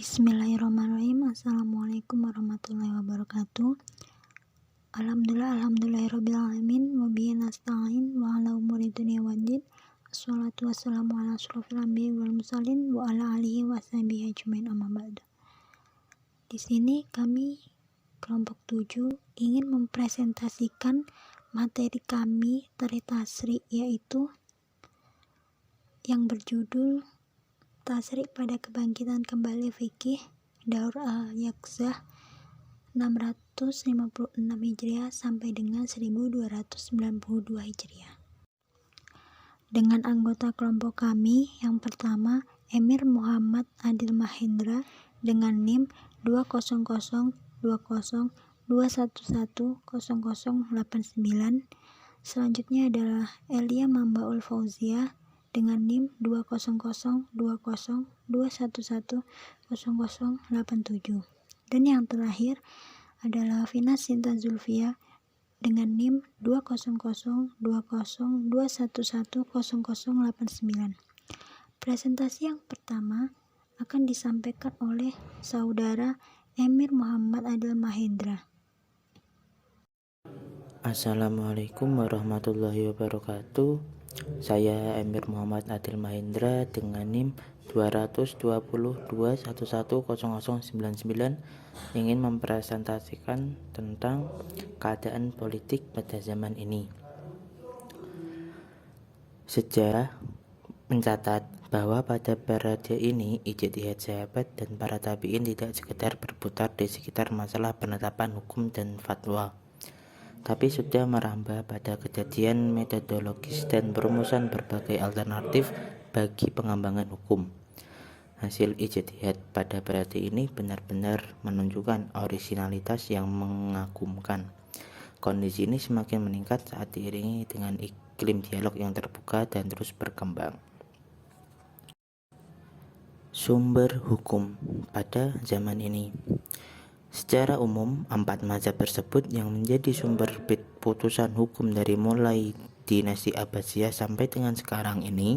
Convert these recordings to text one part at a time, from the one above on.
Bismillahirrahmanirrahim. Assalamualaikum warahmatullahi wabarakatuh. Alhamdulillahirrabbilalamin. Wabihi nasta'in wa ala umuri dunya waddin. Assalatu wassalamu ala asyrofil anbiya'i wal mursalin wa ala alihi wa sahbihi ajmain, amma ba'du. Di sini kami kelompok 7 ingin mempresentasikan materi kami dari tasrik, yaitu yang berjudul Tasrik pada Kebangkitan Kembali Fikih Daur al-Yaqzah 656 Hijriah sampai dengan 1292 Hijriah. Dengan anggota kelompok kami yang pertama, Emir Muhammad Adil Mahendra dengan NIM 2002001100089. Selanjutnya adalah Elia Mambaul Fauziah dengan NIM 2002021100087. Dan yang terakhir adalah Vina Sinta Zulfia dengan NIM 2002021100089. Presentasi yang pertama akan disampaikan oleh Saudara Emir Muhammad Adil Mahendra. Assalamualaikum warahmatullahi wabarakatuh. Saya Emir Muhammad Adil Mahendra dengan NIM 2002021100099 ingin mempresentasikan tentang keadaan politik pada zaman ini. Sejarah mencatat bahwa pada periode ini ijtihad sahabat dan para tabi'in tidak sekedar berputar di sekitar masalah penetapan hukum dan fatwa, tapi sudah merambah pada kejadian metodologis dan perumusan berbagai alternatif bagi pengembangan hukum. Hasil ijtihad pada periode ini benar-benar menunjukkan orisinalitas yang mengagumkan. Kondisi ini semakin meningkat saat diiringi dengan iklim dialog yang terbuka dan terus berkembang. Sumber hukum pada zaman ini. Secara umum, 4 mazhab tersebut yang menjadi sumber putusan hukum dari mulai dinasti Abbasiyah sampai dengan sekarang ini.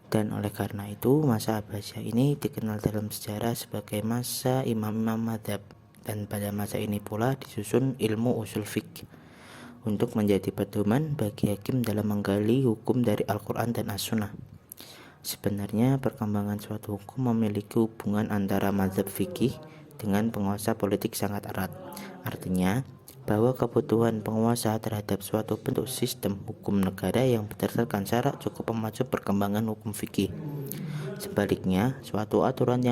Dan oleh karena itu, masa Abbasiyah ini dikenal dalam sejarah sebagai masa imam-imam mazhab. Dan pada masa ini pula disusun ilmu usul fiqh untuk menjadi pedoman bagi hakim dalam menggali hukum dari Al-Quran dan As-Sunnah. Sebenarnya perkembangan suatu hukum memiliki hubungan antara mazhab fikih dengan penguasa politik sangat erat. Artinya bahwa kebutuhan penguasa terhadap suatu bentuk sistem hukum negara yang berdasarkan syarat cukup memacu perkembangan hukum fikih. Sebaliknya, suatu aturan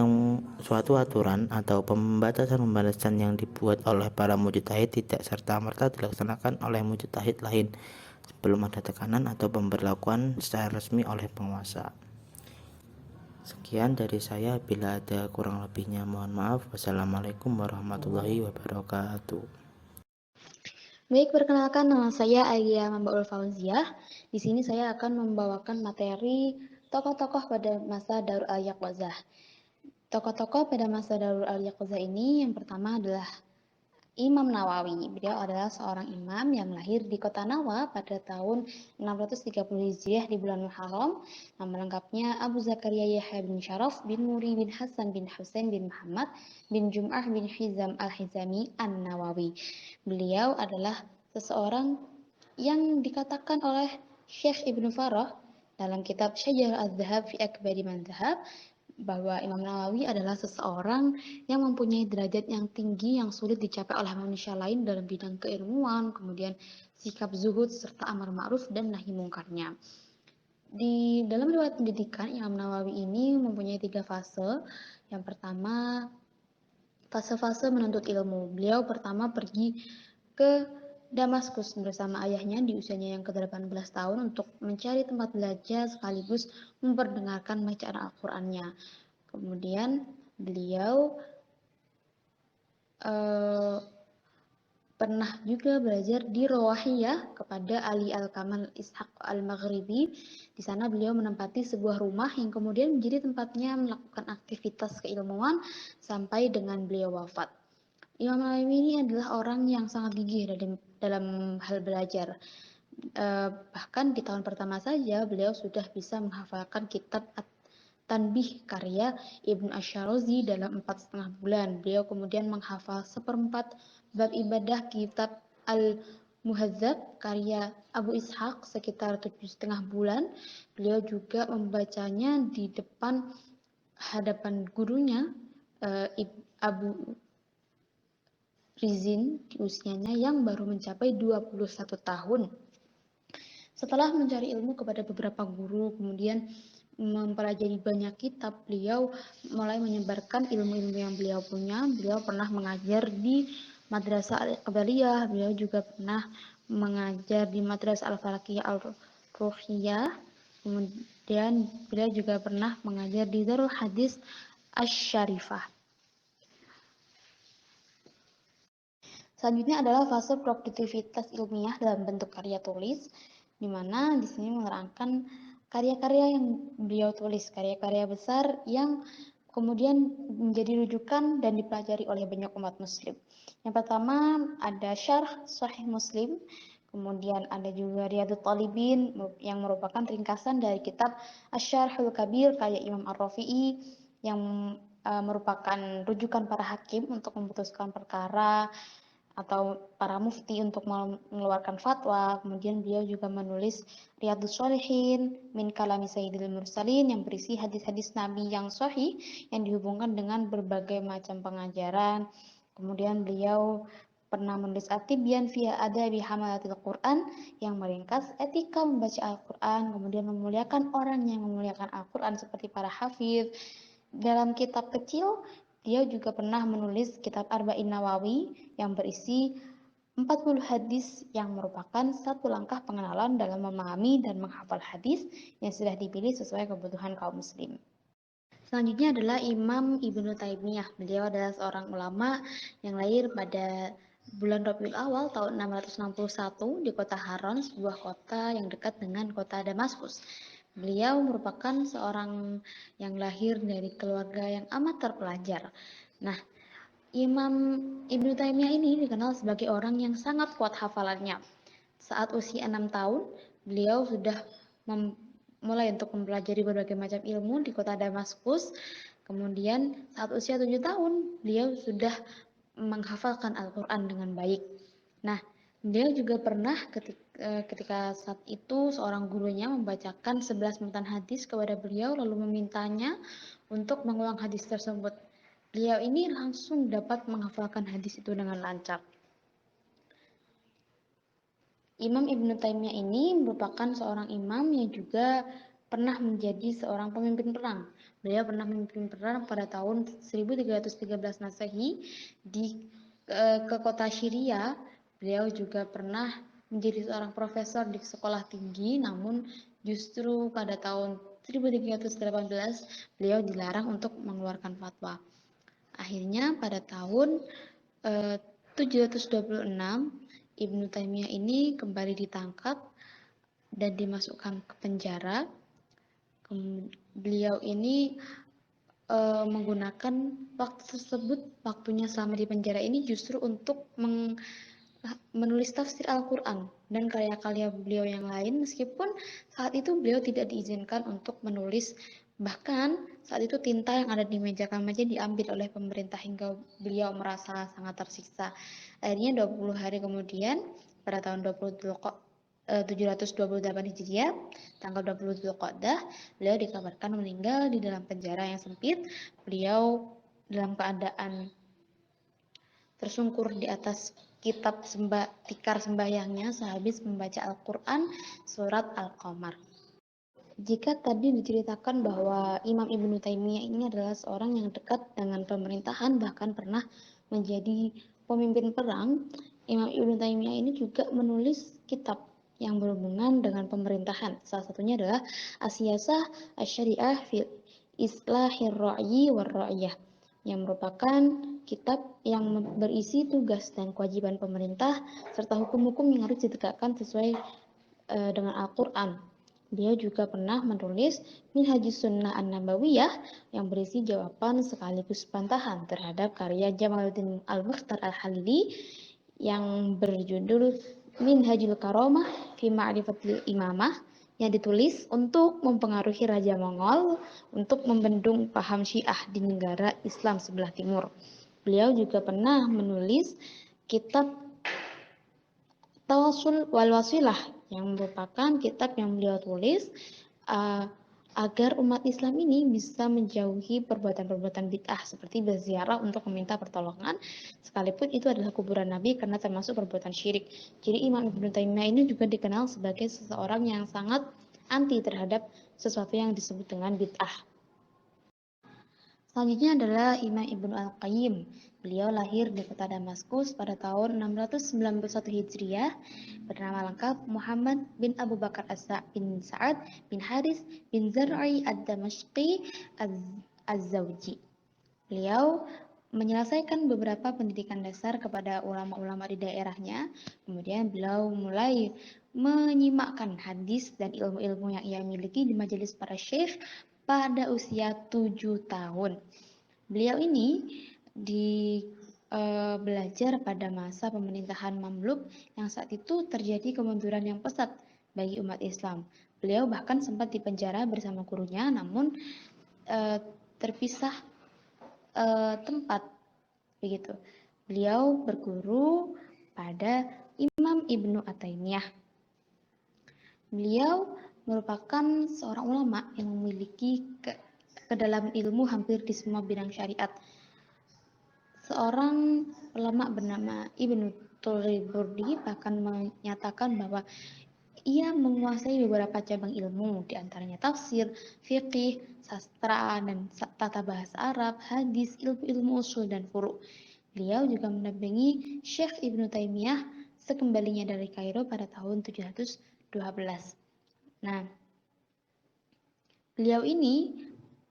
atau pembatasan yang dibuat oleh para mujtahid tidak serta-merta dilaksanakan oleh mujtahid lain sebelum ada tekanan atau pemberlakuan secara resmi oleh penguasa. Sekian dari saya, bila ada kurang lebihnya mohon maaf. Wassalamualaikum warahmatullahi wabarakatuh. Baik, perkenalkan, nama saya Elia Mambaul Fauziah. Di sini saya akan membawakan materi tokoh-tokoh pada masa Daur al-Yaqzah. Tokoh-tokoh pada masa Daur al-Yaqzah ini yang pertama adalah Imam Nawawi. Beliau adalah seorang imam yang lahir di kota Nawa pada tahun 630 Hijriah di bulan Muharram. Nama lengkapnya Abu Zakaria Yahya bin Syaraf bin Muri bin Hasan bin Husain bin Muhammad bin Jum'ah bin Hizam al-Hizami an-Nawawi. Beliau adalah seseorang yang dikatakan oleh Syekh Ibnu Farah dalam kitab Syajar al-Dhahab fi Akbari Man Dhahab bahwa Imam Nawawi adalah seseorang yang mempunyai derajat yang tinggi yang sulit dicapai oleh manusia lain dalam bidang keilmuan, kemudian sikap zuhud serta amar ma'ruf dan nahi mungkarnya. Di dalam riwayat pendidikan, Imam Nawawi ini mempunyai 3 fase. Yang pertama, fase-fase menuntut ilmu. Beliau pertama pergi ke Damaskus bersama ayahnya di usianya yang ke-18 tahun untuk mencari tempat belajar sekaligus memperdengarkan bacaan Al-Qur'annya. Kemudian beliau pernah juga belajar di Rawahiyah kepada Ali Al-Kamal Ishaq Al-Maghribi. Di sana beliau menempati sebuah rumah yang kemudian menjadi tempatnya melakukan aktivitas keilmuan sampai dengan beliau wafat. Imam Nawawi ini adalah orang yang sangat gigih dalam hal belajar. Bahkan di tahun pertama saja beliau sudah bisa menghafalkan kitab Tanbih karya Ibnu Asy'arozi dalam 4,5 bulan. Beliau kemudian menghafal 1/4 bab ibadah kitab Al-Muhadzab karya Abu Ishaq sekitar 7,5 bulan. Beliau juga membacanya di hadapan gurunya Abu Rizin di usianya yang baru mencapai 21 tahun. Setelah mencari ilmu kepada beberapa guru, kemudian mempelajari banyak kitab, beliau mulai menyebarkan ilmu-ilmu yang beliau punya. Beliau pernah mengajar di Madrasah Al-Iqbaliyah, beliau juga pernah mengajar di Madrasah Al-Falakiyah Al-Ruhiyah, kemudian beliau juga pernah mengajar di Darul Hadis Asy-Syarifah. Selanjutnya adalah fase produktivitas ilmiah dalam bentuk karya tulis, di mana di sini menerangkan karya-karya yang beliau tulis, karya-karya besar yang kemudian menjadi rujukan dan dipelajari oleh banyak umat muslim. Yang pertama ada Syarh Sahih Muslim, kemudian ada juga Riyadhut Thalibin yang merupakan ringkasan dari kitab Asy-Syarhul Kabir karya Imam Ar-Rafi'i yang merupakan rujukan para hakim untuk memutuskan perkara atau para mufti untuk mengeluarkan fatwa. Kemudian beliau juga menulis Riyadhus Shalihin min kalami Sayyidil Mursalin yang berisi hadis-hadis Nabi yang sahih yang dihubungkan dengan berbagai macam pengajaran. Kemudian beliau pernah menulis At-Tibyan fi Adabi Hamalatil Quran yang meringkas etika membaca Al-Quran, kemudian memuliakan orang yang memuliakan Al-Quran seperti para hafidz. Dalam kitab kecil dia juga pernah menulis kitab Arba'in Nawawi yang berisi 40 hadis yang merupakan satu langkah pengenalan dalam memahami dan menghafal hadis yang sudah dipilih sesuai kebutuhan kaum muslim. Selanjutnya adalah Imam Ibnu Taimiyah. Beliau adalah seorang ulama yang lahir pada bulan Rabiul Awal tahun 661 di kota Haran, sebuah kota yang dekat dengan kota Damaskus. Beliau merupakan seorang yang lahir dari keluarga yang amat terpelajar. Nah, Imam Ibnu Taimiyah ini dikenal sebagai orang yang sangat kuat hafalannya. Saat usia 6 tahun, beliau sudah mulai untuk mempelajari berbagai macam ilmu di kota Damaskus. Kemudian saat usia 7 tahun, beliau sudah menghafalkan Al-Quran dengan baik. Nah, beliau juga pernah ketika saat itu seorang gurunya membacakan 11 matan hadis kepada beliau lalu memintanya untuk mengulang hadis tersebut. Beliau ini langsung dapat menghafalkan hadis itu dengan lancar. Imam Ibnu Taimiyah ini merupakan seorang imam yang juga pernah menjadi seorang pemimpin perang. Beliau pernah memimpin perang pada tahun 1313 Masehi ke kota Syria. Beliau juga pernah menjadi seorang profesor di sekolah tinggi, namun justru pada tahun 1318 beliau dilarang untuk mengeluarkan fatwa. Akhirnya pada tahun 726 Ibnu Taimiyah ini kembali ditangkap dan dimasukkan ke penjara. Beliau ini menggunakan waktu tersebut, waktunya selama di penjara ini justru untuk menulis tafsir Al-Quran dan karya-karya beliau yang lain, meskipun saat itu beliau tidak diizinkan untuk menulis. Bahkan saat itu tinta yang ada di meja remaja diambil oleh pemerintah hingga beliau merasa sangat tersiksa. Akhirnya 20 hari kemudian pada tahun 728 Hijriah, tanggal 20 Dzulqa'dah, beliau dikabarkan meninggal di dalam penjara yang sempit. Beliau dalam keadaan tersungkur di atas kitab tikar sembahyangnya sehabis membaca Al-Quran surat Al-Qamar. Jika tadi diceritakan bahwa Imam Ibnu Taimiyah ini adalah seorang yang dekat dengan pemerintahan, bahkan pernah menjadi pemimpin perang, Imam Ibnu Taimiyah ini juga menulis kitab yang berhubungan dengan pemerintahan. Salah satunya adalah As-Siyasah Asy-Syari'ah fil Islahir Ra'yi war Ra'iyah, yang merupakan kitab yang berisi tugas dan kewajiban pemerintah serta hukum-hukum yang harus ditegakkan sesuai dengan Al-Quran. Dia juga pernah menulis Minhajus Sunnah An-Nabawiyah yang berisi jawaban sekaligus bantahan terhadap karya Jamaluddin Al-Mukhtar Al-Halili yang berjudul Minhajul Karomah fi Ma'rifatil Imamah, yang ditulis untuk mempengaruhi Raja Mongol untuk membendung paham Syiah di negara Islam sebelah timur. Beliau juga pernah menulis kitab Tawassul wal Wasilah yang merupakan kitab yang beliau tulis agar umat Islam ini bisa menjauhi perbuatan-perbuatan bid'ah seperti berziarah untuk meminta pertolongan, sekalipun itu adalah kuburan Nabi karena termasuk perbuatan syirik. Jadi Imam Ibnu Taimiyah ini juga dikenal sebagai seseorang yang sangat anti terhadap sesuatu yang disebut dengan bid'ah. Selanjutnya adalah Imam Ibnu Al-Qayyim. Beliau lahir di kota Damaskus pada tahun 691 Hijriah, bernama lengkap Muhammad bin Abu Bakar bin Sa'ad bin Haris bin Zar'i ad-Damashqi az-Zawji. Beliau menyelesaikan beberapa pendidikan dasar kepada ulama-ulama di daerahnya. Kemudian beliau mulai menyimakkan hadis dan ilmu-ilmu yang ia miliki di majelis para syekh pada usia 7 tahun. Beliau ini belajar pada masa pemerintahan Mamluk yang saat itu terjadi kemunduran yang pesat bagi umat Islam. Beliau bahkan sempat dipenjara bersama gurunya, namun terpisah tempat begitu. Beliau berguru pada Imam Ibnu At-Taimiyah. Beliau merupakan seorang ulama yang memiliki kedalaman ilmu hampir di semua bidang syariat. Seorang ulama bernama Ibnu Turiburdi bahkan menyatakan bahwa ia menguasai beberapa cabang ilmu, di antaranya tafsir, fiqih, sastra, dan tata bahasa Arab, hadis, ilmu usul, dan furu'. Beliau juga mendampingi Syekh Ibnu Taimiyah sekembalinya dari Kairo pada tahun 712. Nah, beliau ini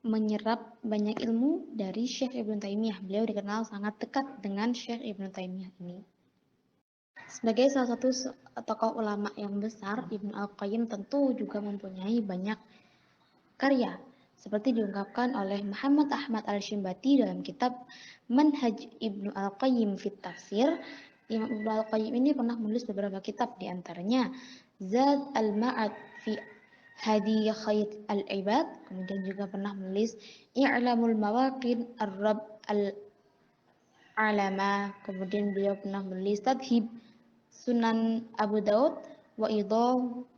menyerap banyak ilmu dari Syekh Ibnu Taimiyah. Beliau dikenal sangat dekat dengan Syekh Ibnu Taimiyah ini. Sebagai salah satu tokoh ulama yang besar, Ibnu Al-Qayyim tentu juga mempunyai banyak karya, seperti diungkapkan oleh Muhammad Ahmad Al-Shimbati dalam kitab Manhaj Ibnu Al-Qayyim fit Tafsir. Imam Ibnu Al-Qayyim ini pernah menulis beberapa kitab, di antaranya Zad Al-Ma'ad fi Hadi Khair Al-Ibad, kemudian juga pernah menulis I'lamul Mawaqin Ar-Rabb Al-Alama, kemudian beliau pernah menulis Tadhib Sunan Abu Daud wa idahu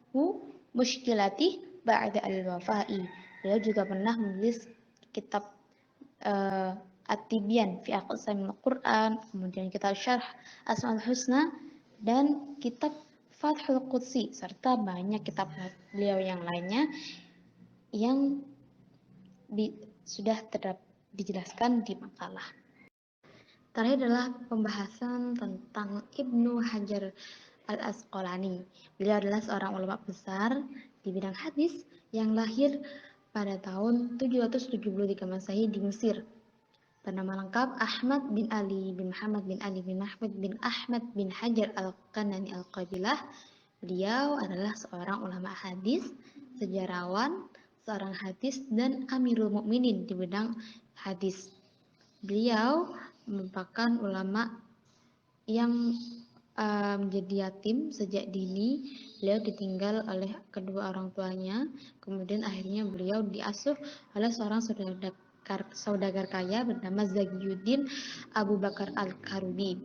mushkilatih ba'da al-wafa'i. Beliau juga pernah menulis kitab At-Tibyan fi Aqsamil Quran, kemudian kitab Syarh Asmaul Husna, dan kitab Fathul Qudsi, serta banyak kitab beliau yang lainnya yang sudah dijelaskan di makalah. Terakhir adalah pembahasan tentang Ibnu Hajar Al-Asqalani. Beliau adalah seorang ulama besar di bidang hadis yang lahir pada tahun 773 Masehi di Mesir. Bernama lengkap Ahmad bin Ali bin Muhammad bin Ali bin Ahmad bin Ahmad bin Hajar Al-Qanani Al-Qabilah. Beliau adalah seorang ulama hadis, sejarawan, seorang hadis, dan Amirul Mukminin di bidang hadis. Beliau merupakan ulama yang menjadi yatim sejak dini. Beliau ditinggal oleh kedua orang tuanya, kemudian akhirnya beliau diasuh oleh seorang saudagar kaya bernama Zagiyuddin Abu Bakar Al-Karubi.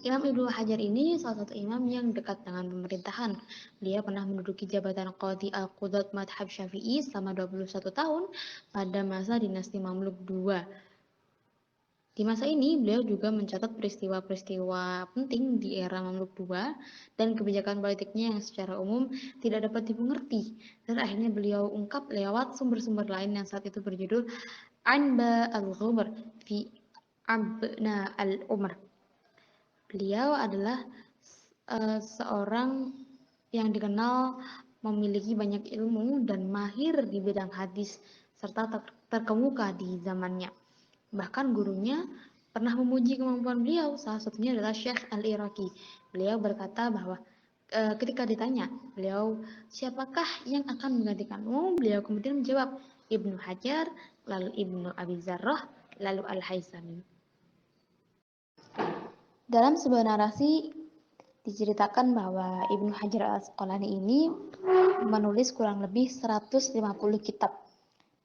Imam Ibnu Hajar ini salah satu imam yang dekat dengan pemerintahan. Beliau pernah menduduki jabatan Qadhi Al-Qudat Madhab Syafi'i selama 21 tahun pada masa dinasti Mamluk II. Di masa ini, beliau juga mencatat peristiwa-peristiwa penting di era Mamluk II dan kebijakan politiknya yang secara umum tidak dapat dimengerti. Dan akhirnya beliau ungkap lewat sumber-sumber lain yang saat itu berjudul Anba al-Ghumr fi Abna al-Umar. Beliau adalah seorang yang dikenal memiliki banyak ilmu dan mahir di bidang hadis serta terkemuka di zamannya. Bahkan gurunya pernah memuji kemampuan beliau, salah satunya adalah Syekh Al-Iraqi. Beliau berkata bahwa ketika ditanya beliau siapakah yang akan menggantikanmu, beliau kemudian menjawab Ibnu Hajar, lalu Ibnu Abi Zarrah, lalu Al-Haythami. Dalam sebuah narasi diceritakan bahwa Ibnu Hajar Al-Asqalani ini menulis kurang lebih 150 kitab.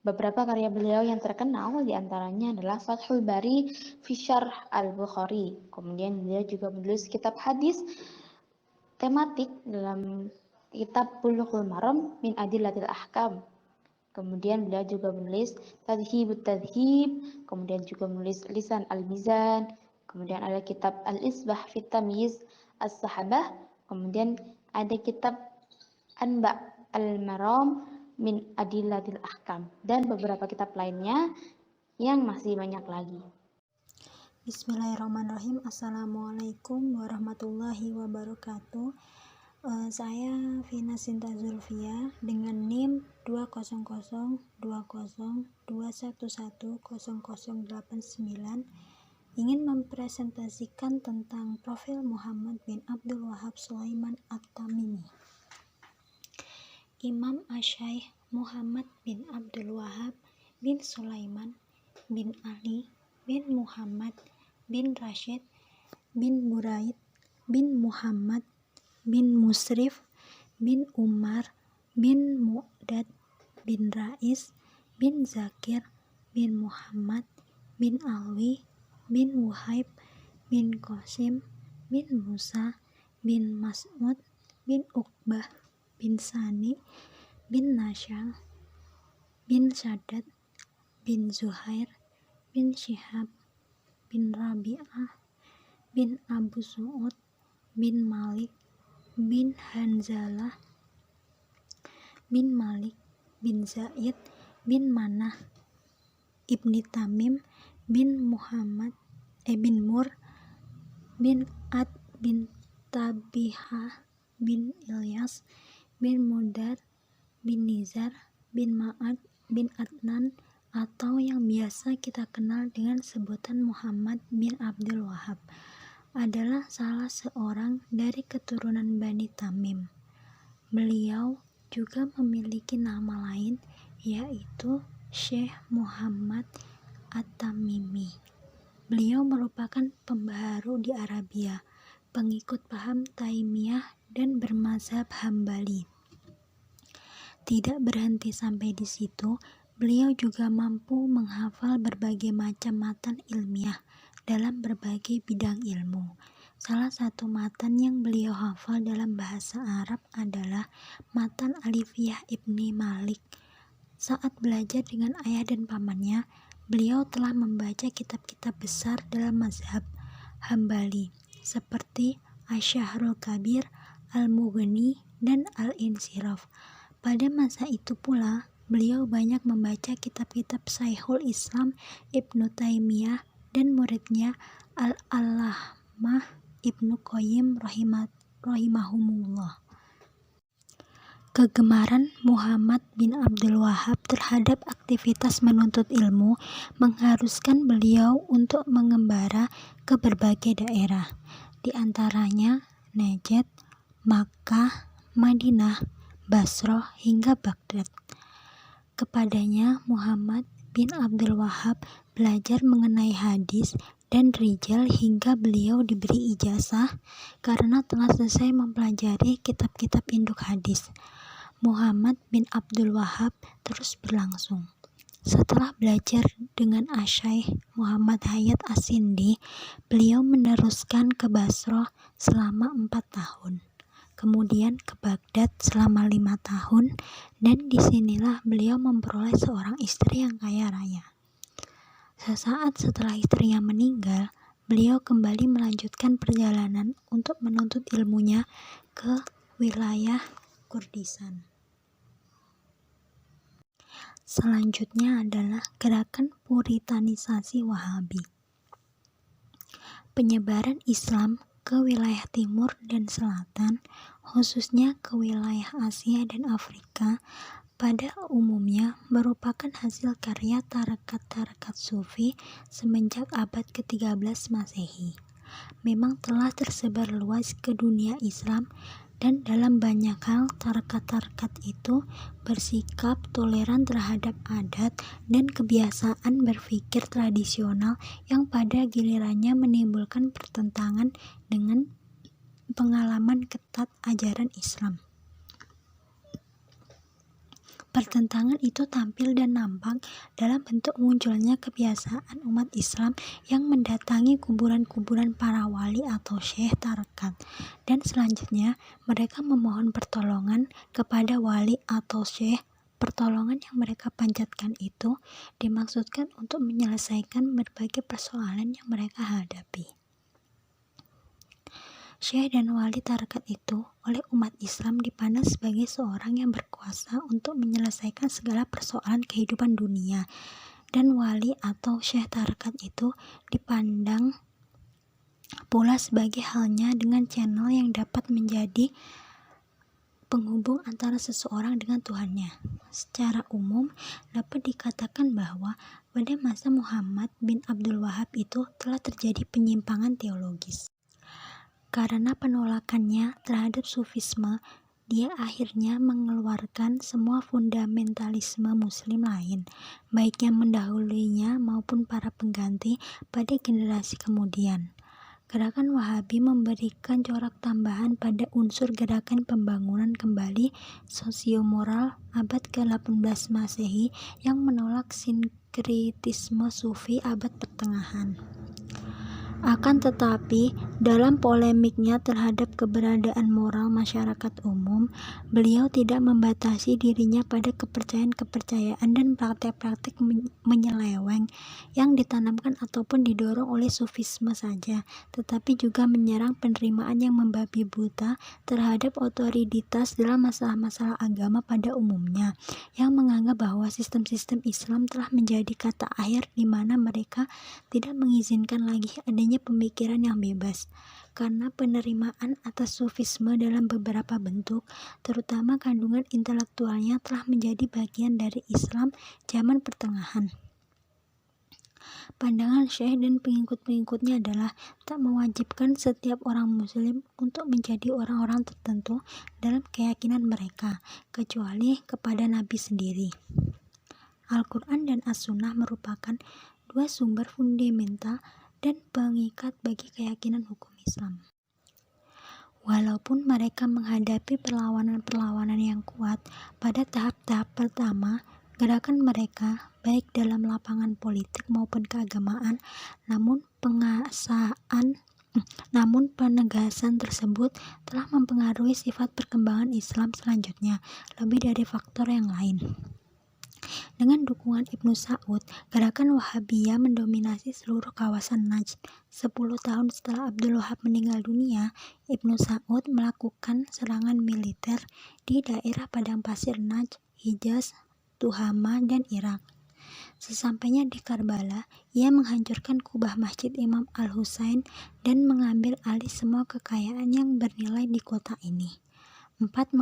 Beberapa karya beliau yang terkenal diantaranya adalah Fathul Bari fi Syarh Al-Bukhari. Kemudian beliau juga menulis kitab hadis tematik dalam kitab Bulughul Maram min Adillatil Ahkam. Kemudian beliau juga menulis Tadhibut Tadhib, kemudian juga menulis Lisan Al-Mizan, kemudian ada kitab Al-Isbah fi Tamyiz As-Sahabah, kemudian ada kitab Anba Al-Maram min Adillatil Ahkam, dan beberapa kitab lainnya yang masih banyak lagi. Bismillahirrahmanirrahim. Assalamualaikum warahmatullahi wabarakatuh. Saya Vina Sinta Zulfia dengan NIM 2002012110089 ingin mempresentasikan tentang profil Muhammad bin Abdul Wahhab Sulaiman At-Tamimi. Imam Asy-Syaikh Muhammad bin Abdul Wahhab bin Sulaiman bin Ali bin Muhammad bin Rashid bin Buraid bin Muhammad bin Musrif bin Umar bin Mu'dad bin Rais bin Zakir bin Muhammad bin Alwi bin Wuhaib bin Qasim bin Musa bin Mas'ud bin Uqbah bin Sani bin Nasyal bin Shaddad bin Zuhair bin Syihab bin Rabi'ah bin Abu Su'ud bin Malik bin Hanzalah bin Malik bin Zaid bin Manah ibni Tamim bin Muhammad bin Mur bin Ad bin Tabihah bin Ilyas bin Mudar bin Nizar bin Ma'ad bin Adnan, atau yang biasa kita kenal dengan sebutan Muhammad bin Abdul Wahhab, adalah salah seorang dari keturunan Bani Tamim. Beliau juga memiliki nama lain, yaitu Syekh Muhammad At-Tamimi. Beliau merupakan pembaharu di Arabia, pengikut paham Taimiyah dan bermazhab Hambali. Tidak berhenti sampai di situ, beliau juga mampu menghafal berbagai macam matan ilmiah dalam berbagai bidang ilmu. Salah satu matan yang beliau hafal dalam bahasa Arab adalah matan Alifiyah Ibni Malik. Saat belajar dengan ayah dan pamannya, beliau telah membaca kitab-kitab besar dalam mazhab Hambali seperti Asy-Syahrul Kabir, Al-Mughni, dan Al-Insiraf. Pada masa itu pula, beliau banyak membaca kitab-kitab Syekhul Islam Ibnu Taimiyah dan muridnya Al-Allamah Ibnu Qayyim rahimahumullah. Kegemaran Muhammad bin Abdul Wahhab terhadap aktivitas menuntut ilmu mengharuskan beliau untuk mengembara ke berbagai daerah, di antaranya Najd, Makkah, Madinah, Basroh, hingga Baghdad. Kepadanya Muhammad bin Abdul Wahhab belajar mengenai hadis dan rijal hingga beliau diberi ijazah karena telah selesai mempelajari kitab-kitab induk hadis. Muhammad bin Abdul Wahhab terus berlangsung. Setelah belajar dengan Asy-Syaikh Muhammad Hayat As-Sindi, beliau meneruskan ke Basroh selama 4 tahun. Kemudian ke Baghdad selama 5 tahun, dan disinilah beliau memperoleh seorang istri yang kaya raya. Sesaat setelah istrinya meninggal, beliau kembali melanjutkan perjalanan untuk menuntut ilmunya ke wilayah Kurdistan. Selanjutnya adalah gerakan Puritanisasi Wahabi. Penyebaran Islam ke wilayah timur dan selatan, khususnya ke wilayah Asia dan Afrika, pada umumnya merupakan hasil karya tarekat-tarekat sufi semenjak abad ke-13 Masehi. Memang telah tersebar luas ke dunia Islam, dan dalam banyak hal tarekat-tarekat itu bersikap toleran terhadap adat dan kebiasaan berpikir tradisional yang pada gilirannya menimbulkan pertentangan dengan pengalaman ketat ajaran Islam. Pertentangan itu tampil dan nampak dalam bentuk munculnya kebiasaan umat Islam yang mendatangi kuburan-kuburan para wali atau syekh tarekat, dan selanjutnya mereka memohon pertolongan kepada wali atau syekh. Pertolongan yang mereka panjatkan itu dimaksudkan untuk menyelesaikan berbagai persoalan yang mereka hadapi. Syekh dan wali tarekat itu oleh umat Islam dipandang sebagai seorang yang berkuasa untuk menyelesaikan segala persoalan kehidupan dunia, dan wali atau syekh tarekat itu dipandang pula sebagai halnya dengan channel yang dapat menjadi penghubung antara seseorang dengan Tuhannya. Secara umum, dapat dikatakan bahwa pada masa Muhammad bin Abdul Wahab itu telah terjadi penyimpangan teologis. Karena penolakannya terhadap sufisme, dia akhirnya mengeluarkan semua fundamentalisme muslim lain, baik yang mendahulunya maupun para pengganti pada generasi kemudian. Gerakan Wahabi memberikan corak tambahan pada unsur gerakan pembangunan kembali sosiomoral abad ke-18 Masehi yang menolak sinkritisme Sufi abad pertengahan. Akan tetapi, dalam polemiknya terhadap keberadaan moral masyarakat umum, beliau tidak membatasi dirinya pada kepercayaan-kepercayaan dan praktek-praktek menyeleweng yang ditanamkan ataupun didorong oleh sufisme saja, tetapi juga menyerang penerimaan yang membabi buta terhadap otoritas dalam masalah-masalah agama pada umumnya, yang menganggap bahwa sistem-sistem Islam telah menjadi kata akhir di mana mereka tidak mengizinkan lagi adanya pemikiran yang bebas, karena penerimaan atas sufisme dalam beberapa bentuk, terutama kandungan intelektualnya, telah menjadi bagian dari Islam zaman pertengahan. Pandangan Syekh dan pengikut-pengikutnya adalah tak mewajibkan setiap orang muslim untuk menjadi orang-orang tertentu dalam keyakinan mereka, kecuali kepada Nabi sendiri. Al-Quran dan As-Sunnah merupakan dua sumber fundamental dan pengikat bagi keyakinan hukum Islam. Walaupun mereka menghadapi perlawanan-perlawanan yang kuat pada tahap-tahap pertama gerakan mereka, baik dalam lapangan politik maupun keagamaan, namun penegasan tersebut telah mempengaruhi sifat perkembangan Islam selanjutnya, lebih dari faktor yang lain. Dengan dukungan Ibnu Sa'ud, gerakan Wahabiyah mendominasi seluruh kawasan Najd. 10 tahun setelah Abdul Wahab meninggal dunia, Ibnu Sa'ud melakukan serangan militer di daerah padang pasir Najd, Hijaz, Tuhama, dan Irak. Sesampainya di Karbala, ia menghancurkan kubah Masjid Imam Al-Husain dan mengambil alih semua kekayaan yang bernilai di kota ini. 4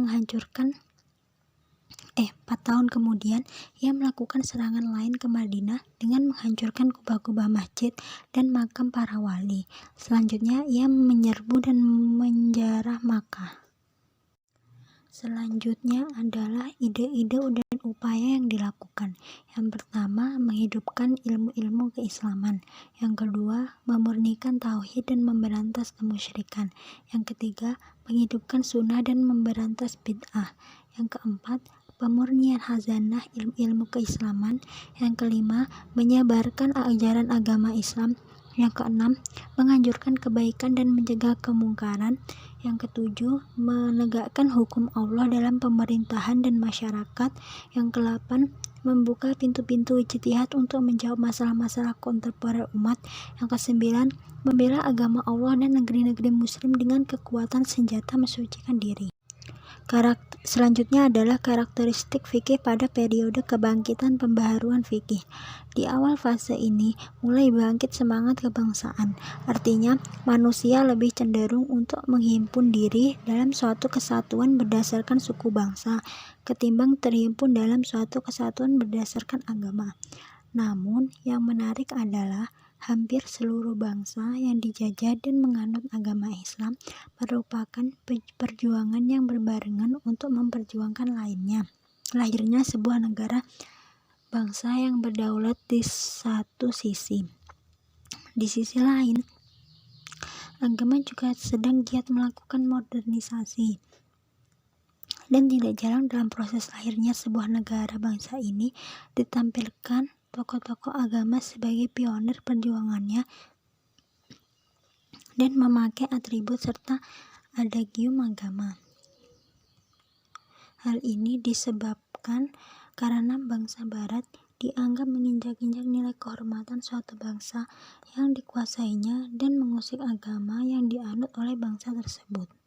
tahun kemudian, ia melakukan serangan lain ke Madinah dengan menghancurkan kubah-kubah masjid dan makam para wali. Selanjutnya, ia menyerbu dan menjarah Makkah. Selanjutnya adalah ide-ide dan upaya yang dilakukan. Yang pertama, menghidupkan ilmu-ilmu keislaman. Yang kedua, memurnikan tauhid dan memberantas kemusyrikan. Yang ketiga, menghidupkan sunnah dan memberantas bid'ah. Yang keempat, pemurnian hazanah ilmu-ilmu keislaman. Yang kelima, menyebarkan ajaran agama Islam. Yang keenam, menganjurkan kebaikan dan mencegah kemungkaran. Yang ketujuh, menegakkan hukum Allah dalam pemerintahan dan masyarakat. Yang kedelapan, membuka pintu-pintu ijtihad untuk menjawab masalah-masalah kontemporer umat. Yang kesembilan, membela agama Allah dan negeri-negeri muslim dengan kekuatan senjata mensucikan diri. Selanjutnya adalah karakteristik fikih pada periode kebangkitan pembaharuan fikih. Di awal fase ini mulai bangkit semangat kebangsaan. Artinya, manusia lebih cenderung untuk menghimpun diri dalam suatu kesatuan berdasarkan suku bangsa, ketimbang terhimpun dalam suatu kesatuan berdasarkan agama. Namun, yang menarik adalah hampir seluruh bangsa yang dijajah dan menganut agama Islam merupakan perjuangan yang berbarengan untuk memperjuangkan lainnya. Lahirnya sebuah negara bangsa yang berdaulat di satu sisi. Di sisi lain, agama juga sedang giat melakukan modernisasi. Dan tidak jarang dalam proses lahirnya sebuah negara bangsa ini ditampilkan tokoh-tokoh agama sebagai pionir perjuangannya dan memakai atribut serta adagium agama. Hal ini disebabkan karena bangsa Barat dianggap menginjak-injak nilai kehormatan suatu bangsa yang dikuasainya dan mengusik agama yang dianut oleh bangsa tersebut.